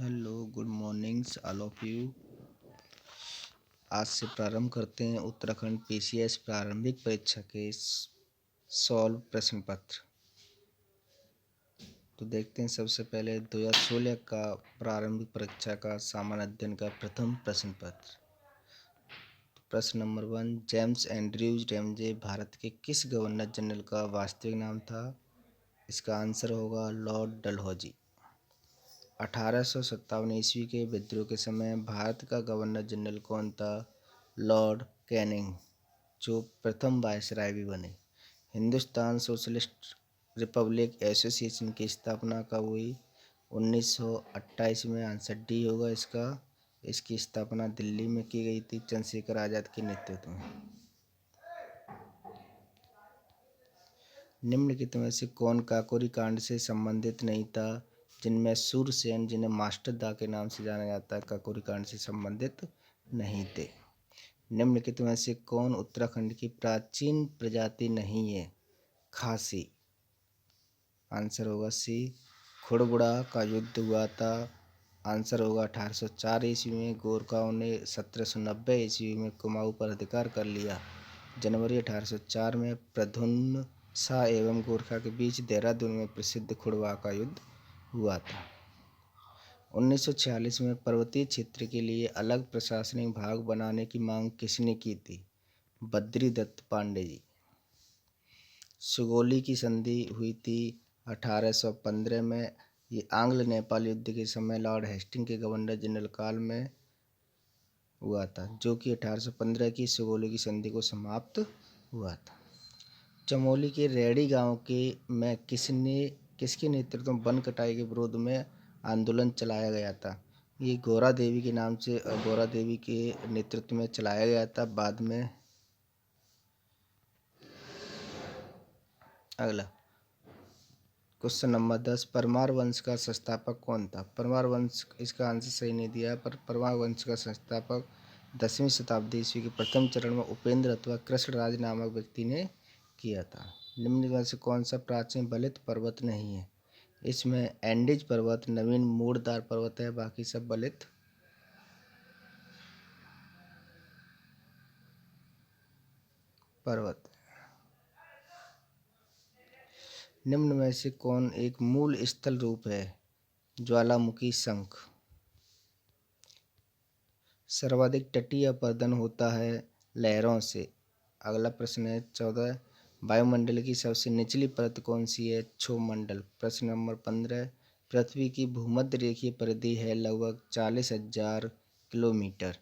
Hello, good mornings all of you. आज से प्रारंभ करते हैं उत्तराखंड पीसीएस प्रारंभिक परीक्षा के सॉल्व प्रश्न पत्र। तो देखते हैं सबसे पहले 2016 का प्रारंभिक परीक्षा का सामान्य अध्ययन का प्रथम प्रश्न पत्र। प्रश्न number 1, James Andrews Ramsay Bharat के किस गवर्नर जनरल का वास्तविक नाम था? इसका आंसर होगा लॉर्ड डलहौजी। 1857 ईस्वी के विद्रोह के समय भारत का गवर्नर जनरल कौन था? लॉर्ड कैनिंग, जो प्रथम वायसराय भी बने। हिंदुस्तान सोशलिस्ट रिपब्लिक एसोसिएशन की स्थापना कब हुई? 1928 में। आंसर डी होगा इसका। इसकी स्थापना दिल्ली में की गई थी चंद्रशेखर आज़ाद के नेतृत्व में। निम्नलिखित में से कौन काकोरी कांड से संबंधित नहीं था? जिनमें सूरसेन, जिन्हें मास्टर दा के नाम से जाना जाता है, काकोरी कांड से संबंधित नहीं थे। निम्नलिखित में से कौन उत्तराखंड की प्राचीन प्रजाति नहीं है? खासी। आंसर होगा सी। खुड़बुड़ा का युद्ध हुआ था। आंसर होगा 1804 ईस्वी में। गोरखाओं ने 1790 ईस्वी में कुमाऊं पर अधिकार कर लिया। जनवरी 1804 में प्रद्युम्न शाह एवं गोरखा के बीच देहरादून में प्रसिद्ध खुड़बुड़ा का युद्ध हुआ था। 1946 में पर्वतीय क्षेत्र के लिए अलग प्रशासनिक भाग बनाने की मांग किसने की थी? बद्रीदत्त पांडे जी। सुगोली की संधि हुई थी 1815 में। ये आंग्ल नेपाल युद्ध के समय लॉर्ड हेस्टिंग के गवर्नर जनरल काल में हुआ था, जो कि 1815 की सुगोली की संधि को समाप्त हुआ था। चमोली के रेडी गांव में किसके नेतृत्व में वन कटाई के विरोध में आंदोलन चलाया गया था? ये गौरा देवी के नाम से, गौरा देवी के नेतृत्व में चलाया गया था। बाद में अगला क्वेश्चन नंबर 10, परमार वंश का संस्थापक कौन था? परमार वंश, इसका आंसर सही नहीं दिया, पर परमार वंश का संस्थापक 10वीं शताब्दी ईस्वी के प्रथम चरण में उपेंद्र अथवा कृष्णराज नामक व्यक्ति ने किया था। निम्न में से कौन सा प्राचीन बलित पर्वत नहीं है? इसमें एंडीज पर्वत, नवीन मूड़दार पर्वत है, बाकी सब बलित पर्वत। निम्न में से कौन एक मूल स्थल रूप है? ज्वालामुखी शंख। सर्वाधिक तटीय अपरदन होता है लहरों से। अगला प्रश्न है 14, वायुमंडल की सबसे निचली परत कौन सी है? क्षोमंडल। प्रश्न नंबर 15, पृथ्वी की भूमध्य रेखीय परिधि है लगभग 40,000 किलोमीटर।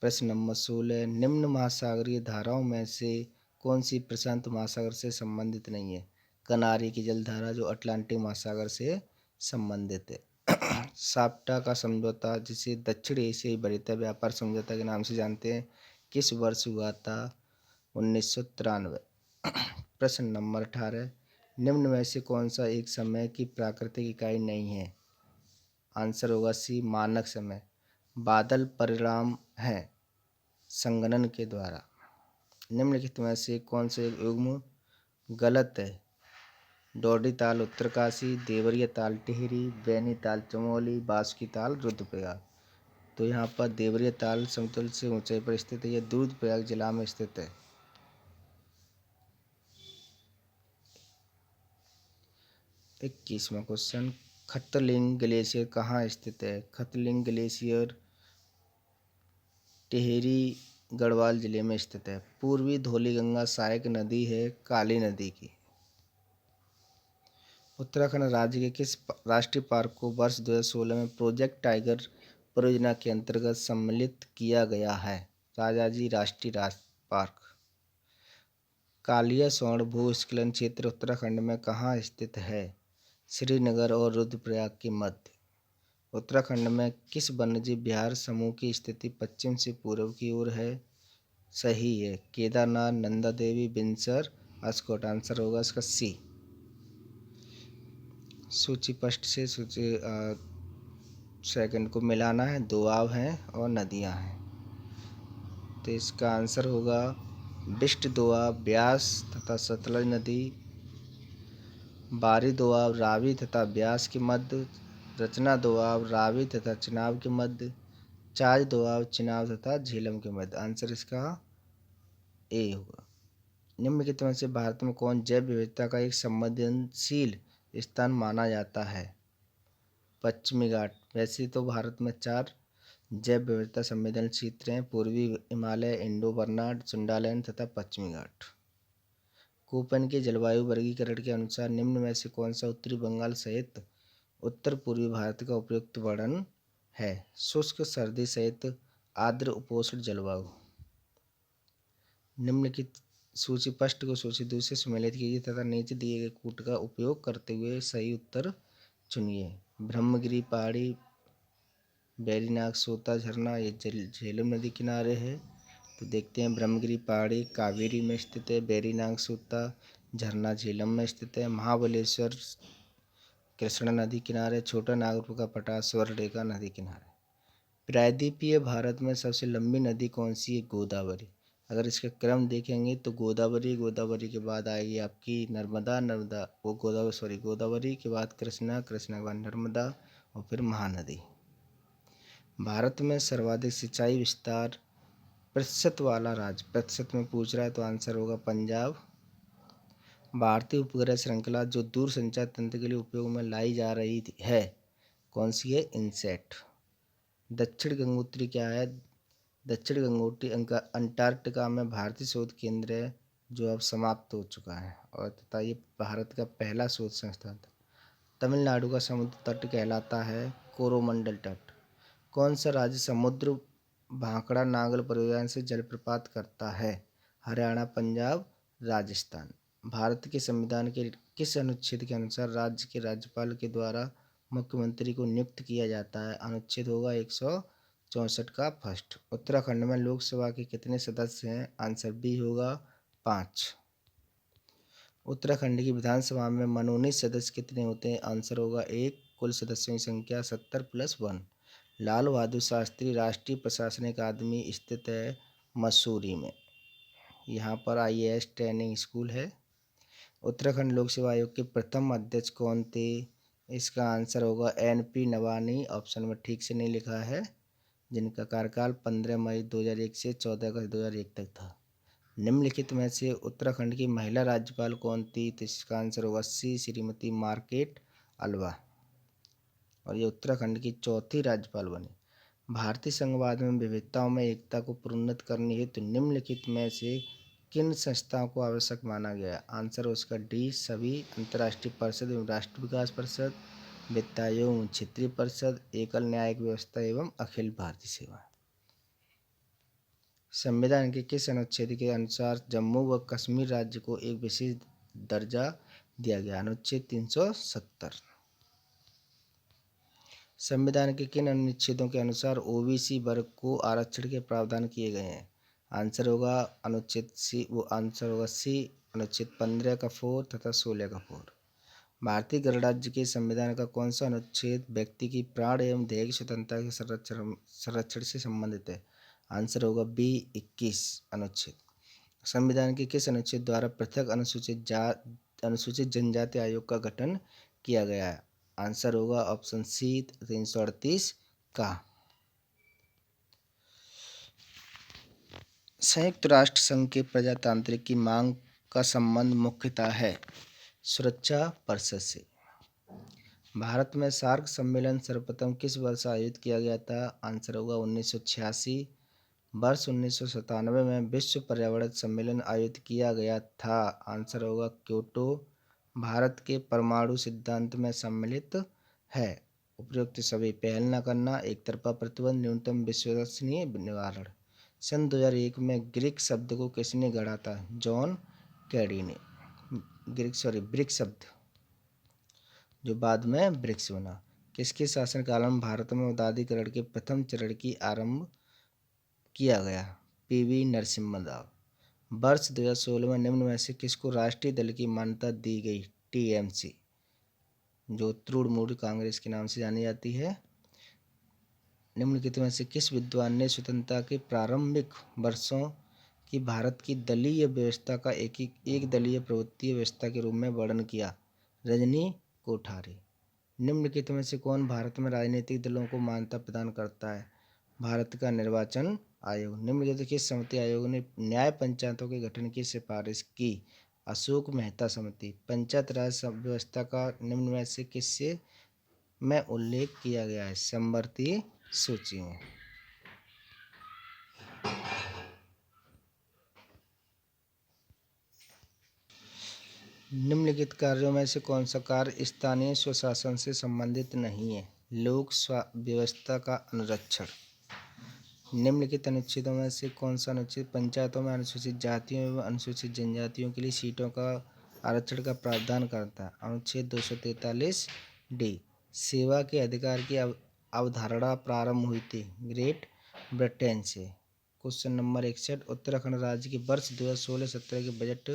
प्रश्न नंबर 16, निम्न महासागरीय धाराओं में से कौन सी प्रशांत महासागर से संबंधित नहीं है? कनारी की जलधारा, जो अटलांटिक महासागर से संबंधित है। साप्टा का समझौता, जिसे दक्षिण एशियाई वरीयता व्यापार समझौता के नाम से जानते हैं, किस वर्ष हुआ था? 1993। प्रश्न नंबर 18, निम्न में से कौन सा एक समय की प्राकृतिक इकाई नहीं है? आंसर होगा सी, मानक समय। बादल परिणाम है संगणन के द्वारा। निम्नलिखित में से कौन सा एक युग्म गलत है? डोडी ताल उत्तरकाशी, देवरिया ताल टिहरी, बैनी ताल चमोली, बासुकी ताल रुद्रप्रयाग। तो यहाँ पर देवरिया ताल समतल से ऊंचाई पर स्थित है। यह रुद्रप्रयाग जिला में स्थित है। 21वां क्वेश्चन, खतलिंग ग्लेशियर कहाँ स्थित है? खतलिंग ग्लेशियर टिहरी गढ़वाल जिले में स्थित है। पूर्वी धौलीगंगा सहायक नदी है काली नदी की। उत्तराखंड राज्य के किस राष्ट्रीय पार्क को वर्ष 2016 में प्रोजेक्ट टाइगर परियोजना के अंतर्गत सम्मिलित किया गया है? राजाजी राष्ट्रीय पार्क। कालिया स्वर्ण भूस्खलन क्षेत्र उत्तराखंड में कहाँ स्थित है? श्रीनगर और रुद्रप्रयाग के मध्य। उत्तराखंड में किस वन्यजीव विहार समूह की स्थिति पश्चिम से पूर्व की ओर है? सही है, केदारनाथ, नंदा देवी, बिनसर, अस्कोट। आंसर होगा इसका सी। सूची पृष्ठ से सूची सेकंड को मिलाना है। दोआब हैं और नदियां हैं, तो इसका आंसर होगा बिष्ट दोआब, ब्यास तथा सतलज नदी, बारी दोआब, रावी तथा ब्यास के मध्य, रचना दोआब रावी तथा चिनाब के मध्य, चाज दोआब चिनाब तथा झेलम के मध्य। आंसर इसका ए होगा। निम्नलिखित में से भारत में कौन जैव विविधता का एक संवेदनशील स्थान माना जाता है? पश्चिमी घाट। वैसे तो भारत में 4 जैव विविधता संवेदनशील क्षेत्र हैं: पूर्वी हिमालय, इंडो बर्नार्ड, सुंडालैंड तथा पश्चिमी घाट। कोपेन के जलवायु वर्गीकरण के अनुसार निम्न में से कौन सा उत्तरी बंगाल सहित उत्तर पूर्वी भारत का उपयुक्त वर्णन है? शुष्क सर्दी सहित आर्द्र उपोष्ण जलवायु। निम्नलिखित सूची पृष्ठ को सूची 2 से सम्मिलित कीजिए तथा नीचे दिए गए कूट का उपयोग करते हुए सही उत्तर चुनिए। ब्रह्मगिरी पहाड़ी, वेरीनाग सोता झरना, ये झेलम नदी किनारे है। तो देखते हैं, ब्रह्मगिरी पहाड़ी कावेरी में स्थित है, वेरीनाग सोता झरना झेलम में स्थित है, महाबलेश्वर कृष्णा नदी किनारे, छोटा नागपुर का पटार स्वर्णरेखा नदी किनारे। प्रायद्वीपीय भारत में सबसे लंबी नदी कौन सी है? गोदावरी। अगर इसका क्रम देखेंगे तो गोदावरी के बाद आएगी आपकी नर्मदा, गोदावरी के बाद कृष्णा के बाद नर्मदा और फिर महानदी। भारत में सर्वाधिक सिंचाई विस्तार प्रतिशत वाला राज्य, प्रतिशत में पूछ रहा है तो आंसर होगा पंजाब। भारतीय उपग्रह श्रृंखला जो दूर संचार तंत्र के लिए उपयोग में लाई जा रही है, कौन सी है? इनसैट। दक्षिण गंगोत्री क्या है? दक्षिण गंगोत्री अंटार्कटिका में भारतीय शोध केंद्र है जो अब समाप्त हो चुका है, और तथा ये भारत का पहला शोध संस्थान था। तमिलनाडु का समुद्र तट कहलाता है कोरोमंडल तट। कौन सा राज्य समुद्र भांकड़ा नागल परियोजना से जलप्रपात करता है? हरियाणा, पंजाब, राजस्थान। भारत के संविधान के किस अनुच्छेद के अनुसार राज्य के राज्यपाल के द्वारा मुख्यमंत्री को नियुक्त किया जाता है? अनुच्छेद होगा 164 का फर्स्ट। उत्तराखंड में लोकसभा के कितने सदस्य हैं? आंसर बी होगा 5। उत्तराखंड की विधानसभा में मनोनीत सदस्य कितने होते हैं? आंसर होगा 1। कुल सदस्यों की संख्या 70 + 1। लाल बहादुर शास्त्री राष्ट्रीय प्रशासनिक अकादमी स्थित है मसूरी में। यहाँ पर IAS ट्रेनिंग स्कूल है। उत्तराखंड लोक सेवा आयोग के प्रथम अध्यक्ष कौन थे? इसका आंसर होगा NP नवानी। ऑप्शन में ठीक से नहीं लिखा है, जिनका कार्यकाल 15 मई 2001 से 14 अगस्त 2001 तक था। निम्नलिखित में से उत्तराखंड की महिला राज्यपाल कौन थी? तो इसका आंसर होगा सी, श्रीमती मार्केट अल्वा, और ये उत्तराखंड की चौथी राज्यपाल बनी। भारतीय संघवाद में विविधताओं में एकता को प्रोन्नत करने हेतु निम्नलिखित में से किन संस्थाओं को आवश्यक माना गया? आंसर उसका डी, सभी। अंतर्राष्ट्रीय परिषद एवं राष्ट्रीय विकास परिषद, वित्त आयोग एवं क्षेत्रीय परिषद, एकल न्यायिक व्यवस्था एवं अखिल भारतीय सेवा। संविधान के किस अनुच्छेद के अनुसार जम्मू व कश्मीर राज्य को एक विशेष दर्जा दिया गया? अनुच्छेद 370। संविधान के किन अनुच्छेदों के अनुसार OBC वर्ग को आरक्षण के प्रावधान किए गए हैं? आंसर होगा अनुच्छेद सी, अनुच्छेद 15 का 4 तथा 16 का 4। भारतीय गणराज्य के संविधान का कौन सा अनुच्छेद व्यक्ति की प्राण एवं देह की स्वतंत्रता के संरक्षण से संबंधित है? आंसर होगा बी, 21 अनुच्छेद। संविधान के किस अनुच्छेद द्वारा पृथक अनुसूचित जनजाति आयोग का गठन किया गया है? आंसर होगा ऑप्शन सी, 338 का। संयुक्त राष्ट्र संघ के प्रजातांत्रिक की मांग का संबंध मुख्यतः है सुरक्षा परिषद से। भारत में सार्क सम्मेलन सर्वप्रथम किस वर्ष आयोजित किया गया था? आंसर होगा 1986। वर्ष 1997 में विश्व पर्यावरण सम्मेलन आयोजित किया गया था। आंसर होगा क्योटो। भारत के परमाणु सिद्धांत में सम्मिलित है उपयुक्त सभी: पहल न करना, एक तरफा प्रतिबंध, न्यूनतम विश्वसनीय निवारण। सन 2001 में ग्रीक शब्द को किसने गढ़ा था? जॉन कैडी ने। ब्रिक्स शब्द जो बाद में ब्रिक्स बना। किसके शासनकाल में भारत में उदारीकरण के प्रथम चरण की आरंभ किया गया? PV नरसिम्हा राव। वर्ष 2016 में निम्न में से किसको राष्ट्रीय दल की मान्यता दी गई? TMC, जो तृणमूल कांग्रेस के नाम से जानी जाती है। निम्नलिखित में से किस विद्वान ने स्वतंत्रता के प्रारंभिक वर्षों की भारत की दलीय व्यवस्था का एक दलीय प्रभुत्व व्यवस्था के रूप में वर्णन किया? रजनी कोठारी। निम्नलिखित में से कौन भारत में राजनीतिक दलों को मान्यता प्रदान करता है? भारत का निर्वाचन आयोग। निम्नलिखित किस समिति आयोग ने न्याय पंचायतों के गठन की सिफारिश की? अशोक मेहता समिति। पंचायत राज व्यवस्था का निम्न में से किससे में उल्लेख किया गया है? समवर्ती सूची में। निम्नलिखित कार्यों में से कौन सा कार्य स्थानीय स्वशासन से संबंधित नहीं है? लोक व्यवस्था का अनुरक्षण। निम्नलिखित अनुच्छेदों में से कौन सा अनुच्छेद पंचायतों में अनुसूचित जातियों एवं अनुसूचित जनजातियों के लिए सीटों का आरक्षण का प्रावधान करता है? अनुच्छेद 243 डी। सेवा के अधिकार की अवधारणा प्रारंभ हुई थी ग्रेट ब्रिटेन से। क्वेश्चन नंबर 61, उत्तराखंड राज्य के वर्ष 2016-17 के बजट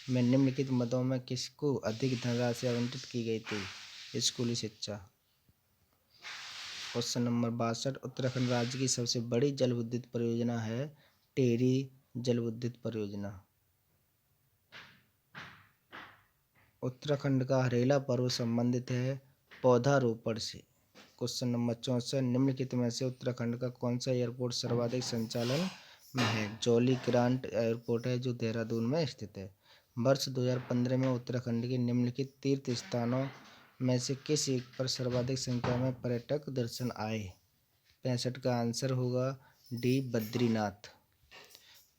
में निम्नलिखित मदों में किसको अधिक धनराशि आवंटित की गई थी? स्कूली शिक्षा। क्वेश्चन नंबर 62, उत्तराखंड राज्य की सबसे बड़ी जल विद्युत परियोजना है टेहरी जल विद्युत परियोजना। उत्तराखंड का हरेला पर्व संबंधित है पौधारोपण से। क्वेश्चन नंबर 64, निम्नलिखित में से उत्तराखंड का कौन सा एयरपोर्ट सर्वाधिक संचालन में है? जौली ग्रांट एयरपोर्ट है जो देहरादून में स्थित है। वर्ष 2015 में उत्तराखंड के निम्नलिखित तीर्थ स्थानों में से किस एक पर सर्वाधिक संख्या में पर्यटक दर्शन आए? 65 का आंसर होगा डी बद्रीनाथ।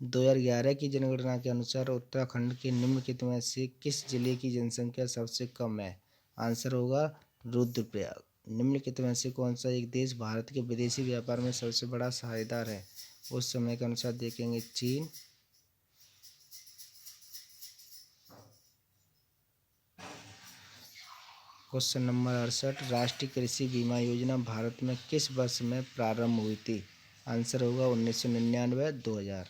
2011 की जनगणना के अनुसार उत्तराखंड के निम्नलिखित में से किस जिले की जनसंख्या सबसे कम है? आंसर होगा रुद्रप्रयाग। निम्नलिखित में से कौन सा एक देश भारत के विदेशी व्यापार में सबसे बड़ा साझेदार है? उस समय के अनुसार देखेंगे चीन। क्वेश्चन नंबर 68, राष्ट्रीय कृषि बीमा योजना भारत में किस वर्ष में प्रारंभ हुई थी? आंसर होगा 1999 2000।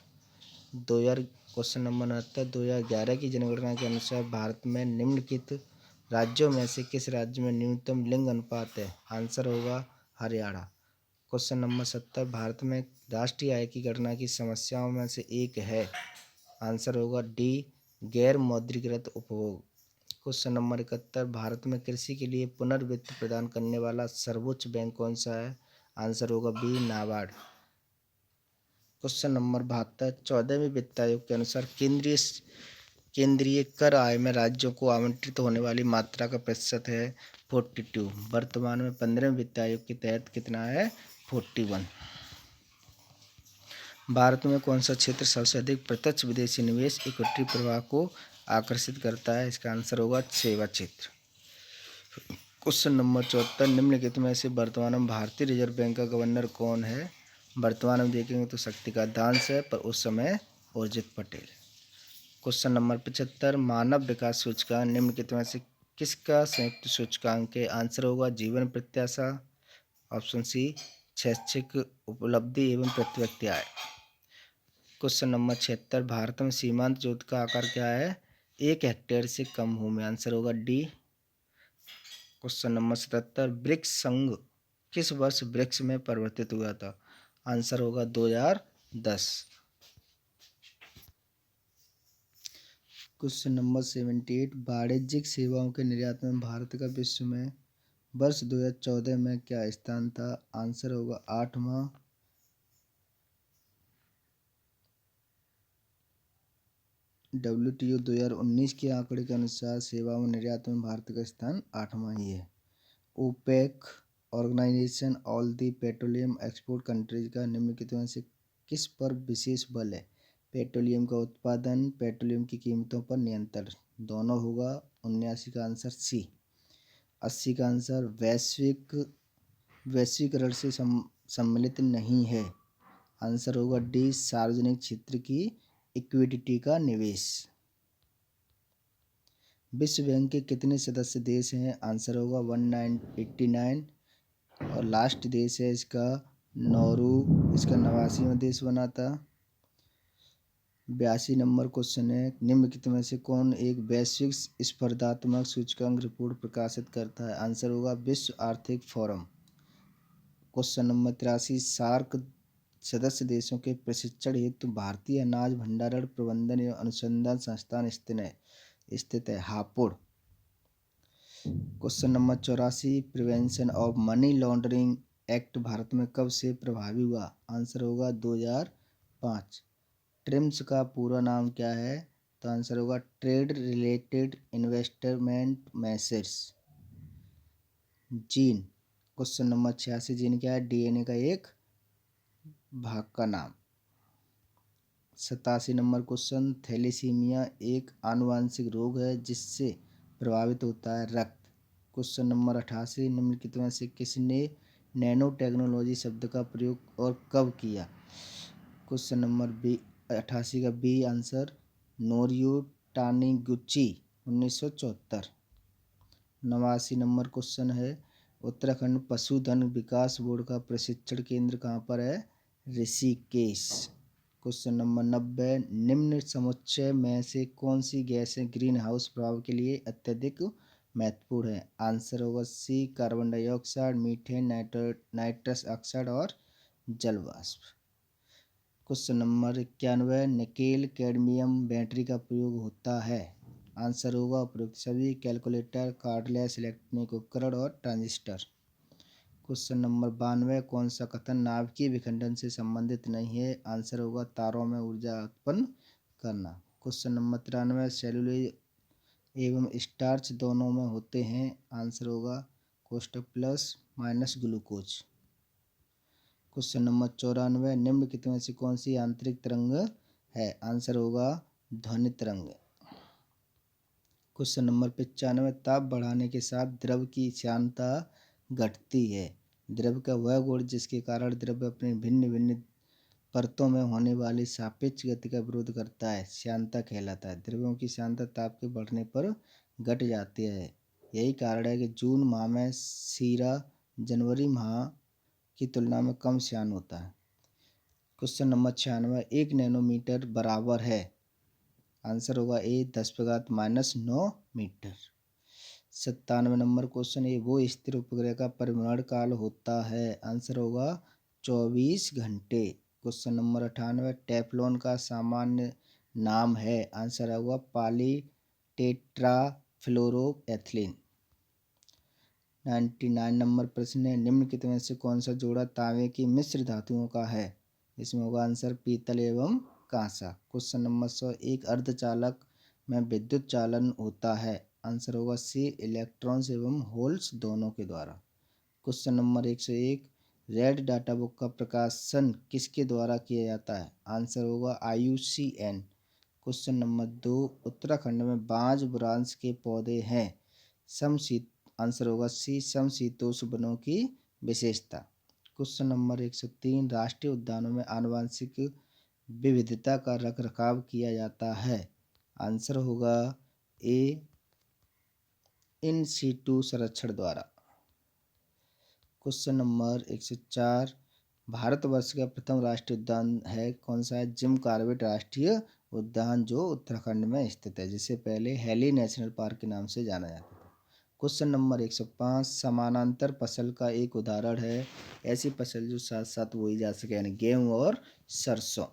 क्वेश्चन नंबर 69, 2011 की जनगणना के अनुसार भारत में निम्नलिखित राज्यों में से किस राज्य में न्यूनतम लिंग अनुपात है? आंसर होगा हरियाणा। क्वेश्चन नंबर 70, भारत में राष्ट्रीय आय की गणना की समस्याओं में से एक है? आंसर होगा डी गैर मौद्रीकृत उपभोग। क्वेश्चन नंबर 71, भारत में कृषि के लिए पुनर्वित्त प्रदान करने वाला सर्वोच्च बैंक कौन सा है? आंसर होगा बी नाबार्ड। क्वेश्चन नंबर 72, 14वें वित्त आयोग के अनुसार केंद्रीय कर आय में राज्यों को आवंटित होने वाली मात्रा का प्रतिशत है 42। वर्तमान में 15वें वित्त आयोग के तहत कितना है? 41। भारत में कौन सा क्षेत्र सबसे अधिक प्रत्यक्ष विदेशी निवेश इक्विटी प्रवाह को आकर्षित करता है? इसका आंसर होगा सेवा क्षेत्र। क्वेश्चन नंबर 74, निम्नलिखित में से वर्तमान में भारतीय रिजर्व बैंक का गवर्नर कौन है? वर्तमान में देखेंगे तो शक्तिकांत दास है, पर उस समय उर्जित पटेल। क्वेश्चन नंबर 75, मानव विकास सूचकांक निम्नलिखित में से किसका संयुक्त सूचकांक है? आंसर होगा जीवन प्रत्याशा। ऑप्शन सी शैक्षिक उपलब्धि एवं प्रति व्यक्ति आय। क्वेश्चन नंबर 76, भारत में सीमांत जोत का आकार क्या है? 1 हेक्टेयर से कम भूमि। आंसर होगा डी। क्वेश्चन नंबर 77, ब्रिक्स संघ किस वर्ष ब्रिक्स में परिवर्तित हुआ था? आंसर होगा 2010। क्वेश्चन नंबर 78, वाणिज्यिक सेवाओं के निर्यात में भारत का विश्व में वर्ष 2014 में क्या स्थान था? आंसर होगा 8वां। WTO 2019 के आंकड़े के अनुसार सेवाओं में निर्यात में भारत का स्थान 8वां ही है। OPEC organisation all the petroleum export countries का निम्नलिखित में से किस पर विशेष बल है? पेट्रोलियम का उत्पादन, पेट्रोलियम की कीमतों पर नियंत्रण। दोनों होगा। 79 का आंसर सी। 80 का आंसर वैश्वीकरण से सम्मिलित नहीं है। आंसर होगा डी सार्वजनिक क्षेत्र की इक्विटी का निवेश। विश्व बैंक के कितने सदस्य देश हैं? आंसर होगा 189 और लास्ट देश है इसका नौरू, इसका 89वां देश बना था। 82 नंबर क्वेश्चन है, निम्नलिखित में से कौन एक वैश्विक स्पर्धात्मक सूचकांक रिपोर्ट प्रकाशित करता है? आंसर होगा विश्व आर्थिक फोरम। क्वेश्चन नंबर 83, सार्क सदस्य देशों के प्रशिक्षण हेतु भारतीय अनाज भंडारण प्रबंधन एवं अनुसंधान संस्थान स्थित है Hapur. Question number 84, prevention of money laundering act Bharat में कब से प्रभावी हुआ? आंसर होगा 2005। ट्रिम्स का पूरा नाम क्या है? तो आंसर होगा trade related investment measures. Gene, question number 86, gene क्या है? डीएनए का एक भाग का नाम। 87 नंबर क्वेश्चन, थैलेसीमिया एक आनुवांशिक रोग है जिससे प्रभावित होता है रक्त। क्वेश्चन नंबर 88, निम्नलिखित में से किसने नैनो टेक्नोलॉजी शब्द का प्रयोग और कब किया? क्वेश्चन नंबर 88 का B answer, Norio Taniguchi 1974। 89 number question है, उत्तराखंड पशुधन विकास बोर्ड का प्रशिक्षण केंद्र कहाँ पर है? ऋषिकेश। क्वेश्चन नंबर 90, निम्न समुच्चय में से कौन सी गैसें ग्रीन हाउस प्रभाव के लिए अत्यधिक महत्वपूर्ण है? आंसर होगा C, carbon dioxide, methane, nitrous oxide और जल वाष्प। Question number 91, nickel cadmium battery का प्रयोग होता है? आंसर होगा उपरोक्त सभी कैलकुलेटर, कार्डलेस इलेक्ट्रॉनिक उपकरण और ट्रांजिस्टर। क्वेश्चन नंबर 92, कौन सा कथन नाभिकीय विखंडन से संबंधित नहीं है? आंसर होगा तारों में ऊर्जा उत्पन्न करना। क्वेश्चन नंबर 93, सेलुलोज एवं स्टार्च दोनों में होते हैं? आंसर होगा कोष्ठक plus minus glucose. Question number 94, निम्नलिखित में से कौन सी आंतरिक तरंग है? आंसर होगा ध्वनि तरंग। क्वेश्चन नंबर 95, ताप बढ़ाने के साथ द्रव की श्यानता घटती है। द्रव का वह गुण जिसके कारण द्रव अपनी भिन्न भिन्न परतों में होने वाली सापेक्ष गति का विरोध करता है श्यानता कहलाता है। द्रव्यों की श्यानता ताप के बढ़ने पर घट जाती है। यही कारण है कि जून माह में शीरा जनवरी माह की तुलना में कम श्यान होता है। क्वेश्चन नंबर 96, 1 नैनोमीटर बराबर है? आंसर होगा ए 10⁻⁻9 मीटर। 97 नंबर क्वेश्चन, ए वो स्थिर उपग्रह का परिभ्रमण काल होता है? आंसर होगा 24 घंटे। क्वेश्चन नंबर 98, टेफ्लॉन का सामान्य नाम है? आंसर होगा पॉली टेट्राफ्लोरोएथिलीन। 99 नंबर प्रश्न है, निम्नलिखित में से कौन सा जोड़ा तांबे की मिश्र धातुओं का है? इसमें होगा आंसर पीतल एवं कांसा। क्वेश्चन नंबर 100, एक अर्धचालक में विद्युत चालन होता है? आंसर होगा सी, इलेक्ट्रॉन्स एवं होल्स दोनों के द्वारा। Question number 101, red data book का प्रकाशन किसके द्वारा किया जाता है? आंसर होगा IUCN। क्वेश्चन नंबर 2, उत्तराखंड में बांज बुरांश के पौधे हैं? समशीत आंसर होगा सी, समशीतोष्ण वनों की विशेषता। क्वेश्चन नंबर 103, राष्ट्रीय उद्यानों में आनुवंशिक विविधता का रखरखाव किया जाता है? आंसर होगा ए, इन सीटू संरक्षण द्वारा। क्वेश्चन नंबर 104, भारतवर्ष का प्रथम राष्ट्रीय उद्यान है कौन सा है? जिम कॉर्बेट राष्ट्रीय उद्यान, जो उत्तराखंड में स्थित है, जिसे पहले हेली नेशनल पार्क के नाम से जाना जाता था। क्वेश्चन नंबर 105, समानांतर फसल का एक उदाहरण है? ऐसी फसल जो साथ साथ बोई जा सके, यानी गेहूँ और सरसों।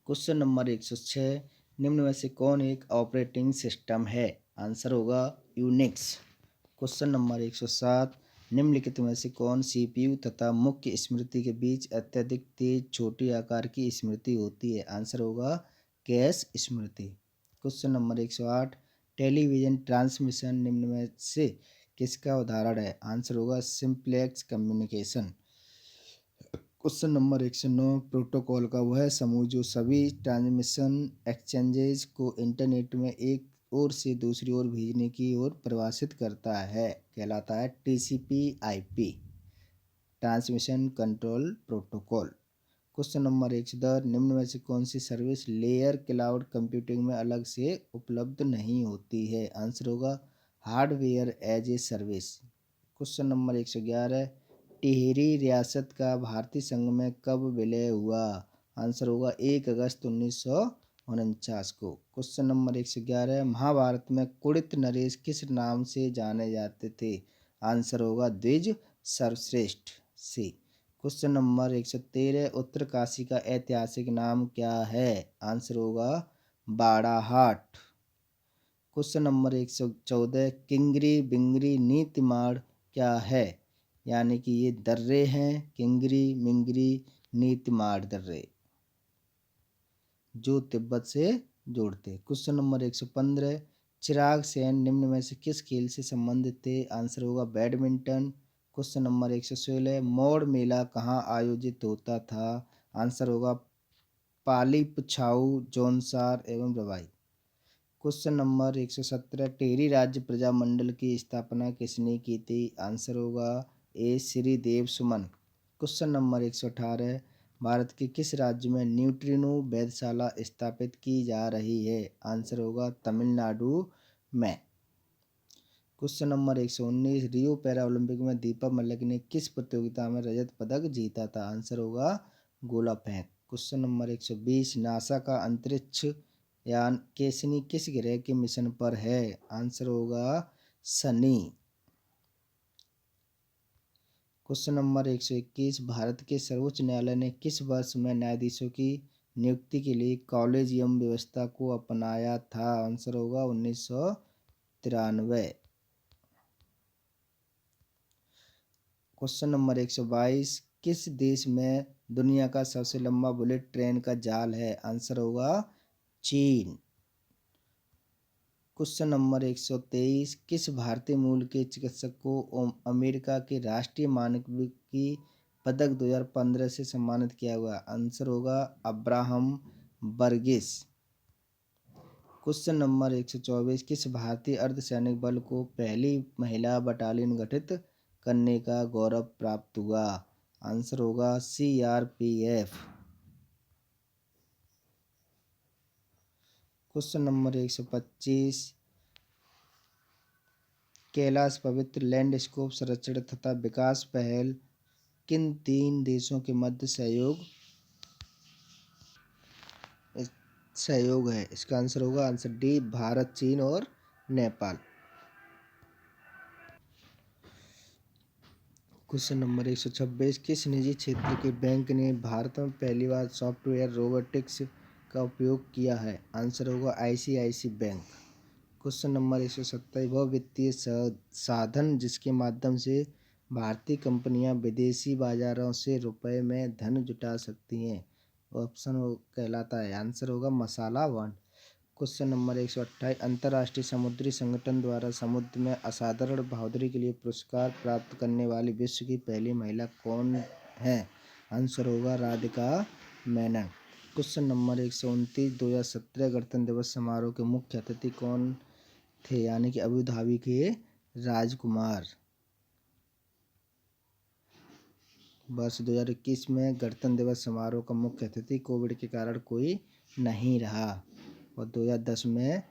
क्वेश्चन नंबर 106, निम्न में से कौन एक ऑपरेटिंग सिस्टम है? आंसर होगा यूनिक्स। क्वेश्चन नंबर 107, निम्नलिखित में से कौन CPU तथा मुख्य स्मृति के बीच अत्यधिक तेज छोटी आकार की स्मृति होती है? आंसर होगा कैश स्मृति। क्वेश्चन नंबर 108, टेलीविजन ट्रांसमिशन निम्न में से किसका उदाहरण है? आंसर होगा simplex communication. Question number 109, protocol का वह समूह जो सभी ट्रांसमिशन एक्सचेंजेज को इंटरनेट में एक ओर से दूसरी ओर भेजने की ओर परिभाषित करता है कहलाता है TCP/IP, transmission control protocol. Question number 110, निम्न में से कौन सी सर्विस लेयर क्लाउड कंप्यूटिंग में अलग से उपलब्ध नहीं होती है? आंसर होगा hardware as a service. Question number 111, Tehri रियासत का भारतीय संघ में कब विलय हुआ? आंसर होगा 1 अगस्त 1949 को। क्वेश्चन नंबर 111, महाभारत में कुड़ित नरेश किस नाम से जाने जाते थे? आंसर होगा द्विज सर्वश्रेष्ठ से। क्वेश्चन नंबर 113, उत्तरकाशी का ऐतिहासिक नाम क्या है? आंसर होगा बाड़ाहाट। क्वेश्चन नंबर 114, किंगरी बिंगरी नीतिमाड़ क्या है? यानी कि ये दर्रे हैं, किंगरी मिंगरी नीतिमाड़ दर्रे जो तिब्बत से जोड़ते। क्वेश्चन नंबर 115, चिराग सेन निम्न में से किस खेल से संबंधित थे? आंसर होगा बैडमिंटन। क्वेश्चन नंबर 116, मौड़ मेला कहाँ आयोजित होता था? आंसर होगा पाली पुछाऊ जौनसार एवं रवाई। क्वेश्चन नंबर 117, टेरी राज्य प्रजामंडल की स्थापना किसने की थी? आंसर होगा ए श्री देव सुमन। क्वेश्चन नंबर 118, भारत के किस राज्य में न्यूट्रिनो वेधशाला स्थापित की जा रही है? आंसर होगा तमिलनाडु में। क्वेश्चन नंबर 119, रियो पैरा ओलंपिक में दीपा मलिक ने किस प्रतियोगिता में रजत पदक जीता था? आंसर होगा गोला फेंक। क्वेश्चन नंबर 120, नासा का अंतरिक्ष यान केसनी किस ग्रह के मिशन पर है? आंसर होगा शनि। क्वेश्चन नंबर 121, भारत के सर्वोच्च न्यायालय ने किस वर्ष में न्यायाधीशों की नियुक्ति के लिए कॉलेजियम व्यवस्था को अपनाया था? आंसर होगा 1993। क्वेश्चन नंबर 122, किस देश में दुनिया का सबसे लंबा बुलेट ट्रेन का जाल है? आंसर होगा चीन। क्वेश्चन नंबर 123, किस भारतीय मूल के चिकित्सक को अमेरिका के राष्ट्रीय मानविकी पदक 2015 से सम्मानित किया हुआ? आंसर होगा अब्राहम बर्गिस। क्वेश्चन नंबर 124, किस भारतीय अर्धसैनिक बल को पहली महिला बटालियन गठित करने का गौरव प्राप्त हुआ? आंसर होगा CRPF। क्वेश्चन नंबर 125, कैलाश पवित्र लैंडस्केप संरक्षण तथा विकास पहल किन 3 देशों के मध्य सहयोग है? इसका आंसर होगा आंसर डी, भारत चीन और नेपाल। क्वेश्चन नंबर 126, किस निजी क्षेत्र के बैंक ने भारत में पहली बार सॉफ्टवेयर रोबोटिक्स का उपयोग किया है? आंसर होगा ICICI बैंक। क्वेश्चन नंबर 127, वह वित्तीय साधन जिसके माध्यम से भारतीय कंपनियां विदेशी बाजारों से रुपए में धन जुटा सकती हैं, ऑप्शन कहलाता है? आंसर होगा मसाला बॉन्ड। क्वेश्चन नंबर 128, अंतर्राष्ट्रीय समुद्री संगठन द्वारा समुद्र में असाधारण बहादुरी के लिए पुरस्कार प्राप्त करने वाली विश्व की पहली महिला कौन है? आंसर होगा राधिका मेनन। क्वेश्चन नंबर 129, 2017 गणतंत्र दिवस समारोह के मुख्य अतिथि कौन थे? यानी कि अबू धाबी के राजकुमार। वर्ष 2021 में गणतंत्र दिवस समारोह का मुख्य अतिथि कोविड के कारण कोई नहीं रहा और 2010 में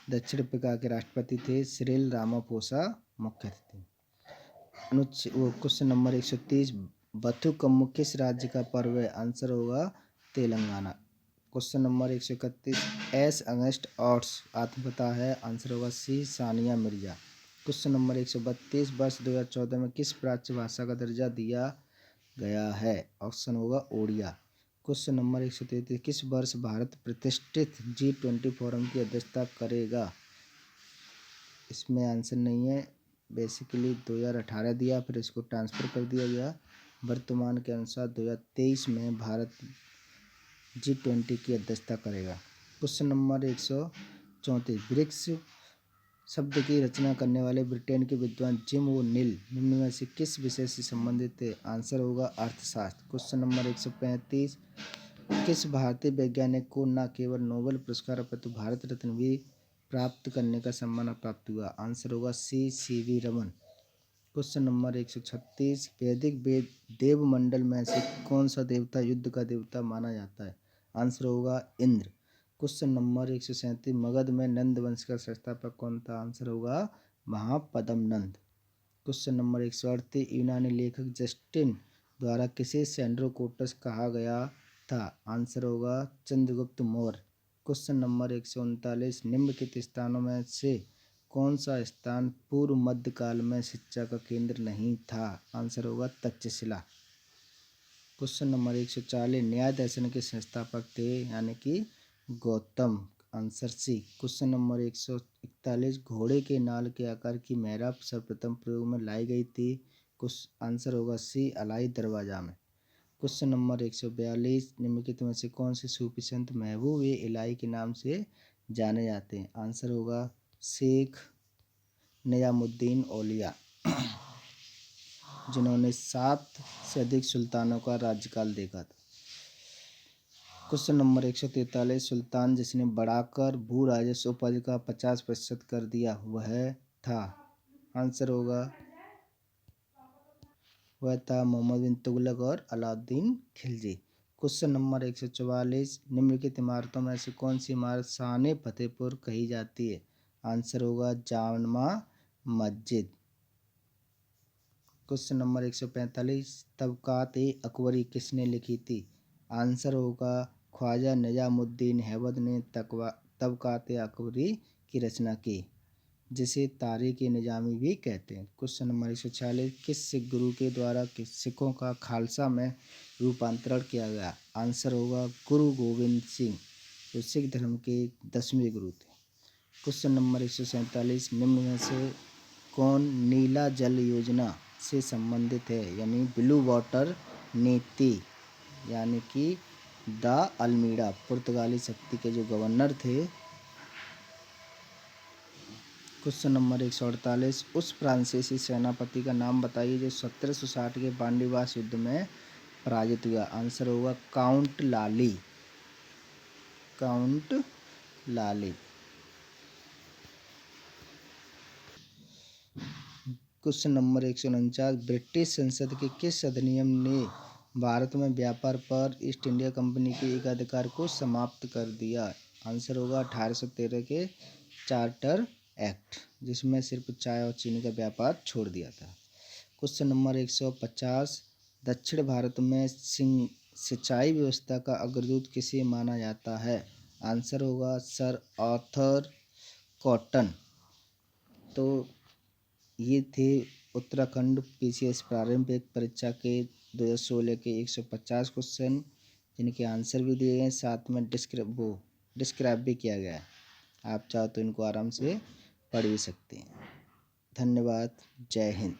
दक्षिण अफ्रीका के राष्ट्रपति थे सिरिल रामाफोसा मुख्य अतिथि। क्वेश्चन नंबर 130, बथुकम्मू किस राज्य का पर्व है? आंसर होगा Telangana. Question number 131, S August ऑट्स आत्मकथा है? आंसर होगा सी, सानिया मिर्जा। क्वेश्चन नंबर 132, वर्ष 2014 में किस प्राच्य भाषा का दर्जा दिया गया है? ऑप्शन होगा ओडिया। क्वेश्चन नंबर 133, किस वर्ष भारत प्रतिष्ठित G20 फोरम की अध्यक्षता करेगा? इसमें आंसर नहीं है, बेसिकली 2018 दिया, फिर इसको ट्रांसफ़र कर दिया गया। वर्तमान के अनुसार 2023 में भारत G20 की अध्यक्षता करेगा। क्वेश्चन नंबर 134, ब्रिक्स शब्द की रचना करने वाले ब्रिटेन के विद्वान जिम ओ नील निम्न में से किस विषय से संबंधित थे? आंसर होगा अर्थशास्त्र। क्वेश्चन नंबर 135, किस भारतीय वैज्ञानिक को न केवल नोबेल पुरस्कार अपितु भारत रत्न भी प्राप्त करने का सम्मान प्राप्त हुआ? आंसर होगा सी, CV रमन। क्वेश्चन नंबर 136, वैदिक वेद देव मंडल में से कौन सा देवता युद्ध का देवता माना जाता है? आंसर होगा इंद्र। क्वेश्चन नंबर 137, मगध में नंद वंश का संस्थापक कौन था? आंसर होगा महापद्म नंद। क्वेश्चन नंबर 138, यूनानी लेखक जस्टिन द्वारा किसे सेंड्रोकोटस कहा गया था? आंसर होगा चंद्रगुप्त मौर्य। क्वेश्चन नंबर 139, निम्नलिखित स्थानों में से कौन सा स्थान पूर्व मध्यकाल में शिक्षा का केंद्र नहीं था? आंसर होगा तक्षशिला। क्वेश्चन नंबर 140, न्याय दर्शन के संस्थापक थे? यानी कि Gautam answer C. Question number 141, घोड़े के नाल के आकार की मेहराब सर्वप्रथम प्रयोग में लाई गई थी। आंसर होगा सी, अलाई दरवाजा में। क्वेश्चन नंबर 142, निम्नलिखित में से कौन से सूफी संत महबूब ए इलाही के नाम से जाने जाते हैं। आंसर होगा शेख निजामुद्दीन औलिया, जिन्होंने 7 से अधिक सुल्तानों का राज्यकाल देखा था। क्वेश्चन नंबर 143, सुल्तान जिसने बढ़ाकर भू राजस्व उपज का 50% कर दिया वह था। आंसर होगा वह था मोहम्मद बिन तुगलक और अलाउद्दीन खिलजी। क्वेश्चन नंबर 144, निम्नलिखित इमारतों में से कौन सी इमारत शान फतेहपुर कही जाती है। आंसर होगा जामा मस्जिद। क्वेश्चन नंबर 145, तबकात ए अकबरी किसने लिखी थी। आंसर होगा ख्वाजा निजामुद्दीन हैबत ने तबकात ए अकबरी की रचना की, जिसे तारीख निजामी भी कहते हैं। क्वेश्चन नंबर 146, किस सिख गुरु के द्वारा सिखों का खालसा में रूपांतरण किया गया। आंसर होगा गुरु गोविंद सिंह, जो सिख धर्म के 10वें गुरु थे। क्वेश्चन नंबर 147, निम्न में से कौन नीला जल योजना से संबंधित है, यानी ब्लू वाटर नीति, यानी कि द अल्मीडा पुर्तगाली शक्ति के जो गवर्नर थे। क्वेश्चन नंबर 148, उस फ्रांसीसी सेनापति का नाम बताइए जो 1760 के बांडीवास युद्ध में पराजित हुआ। आंसर होगा काउंट लाली। काउंट लाली। क्वेश्चन नंबर 149, ब्रिटिश संसद के किस अधिनियम ने भारत में व्यापार पर ईस्ट इंडिया कंपनी के एकाधिकार को समाप्त कर दिया। आंसर होगा 1813 के चार्टर एक्ट, जिसमें सिर्फ चाय और चीनी का व्यापार छोड़ दिया था। क्वेश्चन नंबर 150, दक्षिण भारत में सिंचाई व्यवस्था का अग्रदूत किसे माना जाता है। आंसर होगा सर आर्थर कॉटन। तो ये थे उत्तराखंड पीसीएस प्रारंभिक परीक्षा के 2016 के 150 क्वेश्चन, जिनके आंसर भी दिए गए, साथ में डिस्क्राइब भी किया गया है। आप चाहो तो इनको आराम से पढ़ भी सकते हैं। धन्यवाद। जय हिंद।